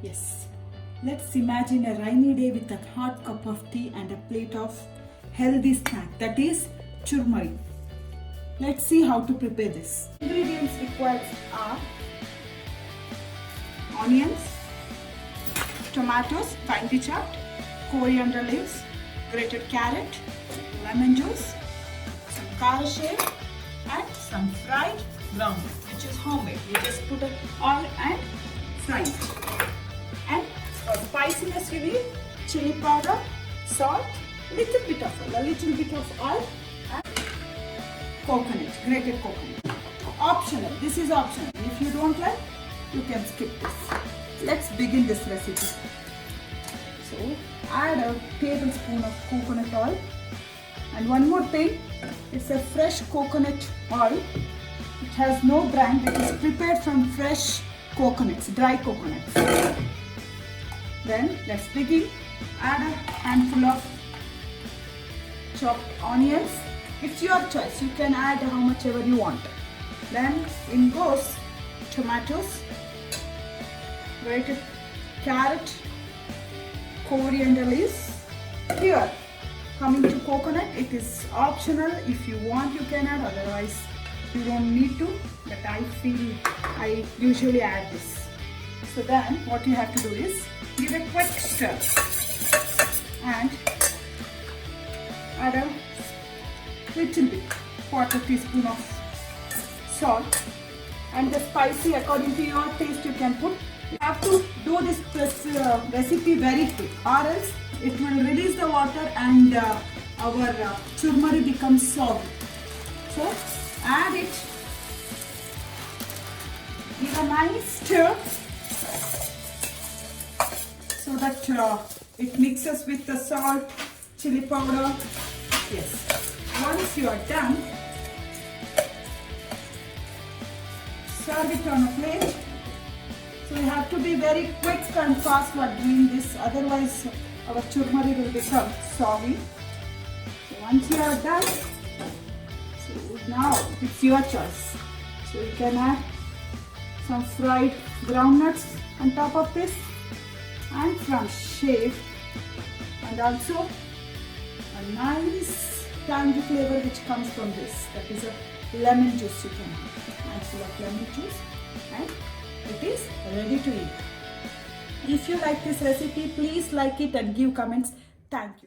Yes. Let's imagine a rainy day with a hot cup of tea and a plate of healthy snack, that is churumuri. Let's see how to prepare this. Ingredients required are onions, tomatoes finely chopped, coriander leaves, grated carrot, lemon juice, some kara shave and some fried groundnut, which is homemade. You just put oil and fry it. And for spiciness we need chili powder, salt, a little bit of oil and coconut, grated coconut. Optional, this is optional. If you don't like, you can skip this. Let's begin this recipe. So add a tablespoon of coconut oil, and one more thing, it's a fresh coconut oil. It has no brand, it is prepared from fresh coconuts, dry coconuts. Then let's begin. Add a handful of chopped onions. It's your choice, you can add how much ever you want. Then in goes tomatoes, grated carrot, coriander leaves. Here, coming to coconut, it is optional. If you want, you can add, otherwise you don't need to, but I feel I usually add this. So then what you have to do is give a quick stir and add a little bit, quarter teaspoon of salt, and the spicy according to your taste you can put. You have to do this recipe very quick, or else it will release the water and our churumuri becomes soggy. So add it, give a nice stir so that it mixes with the salt, chili powder. Yes. Once you are done, serve it on a plate. So you have to be very quick and fast while doing this, otherwise our churumuri will become soggy. So once you are done, so now it's your choice. So you can add some fried groundnuts on top of this, and from shave, and also a nice tangy flavor which comes from this, that is a lemon juice. You can have a handful of lemon juice and it is ready to eat. If you like this recipe, please like it and give comments. Thank you.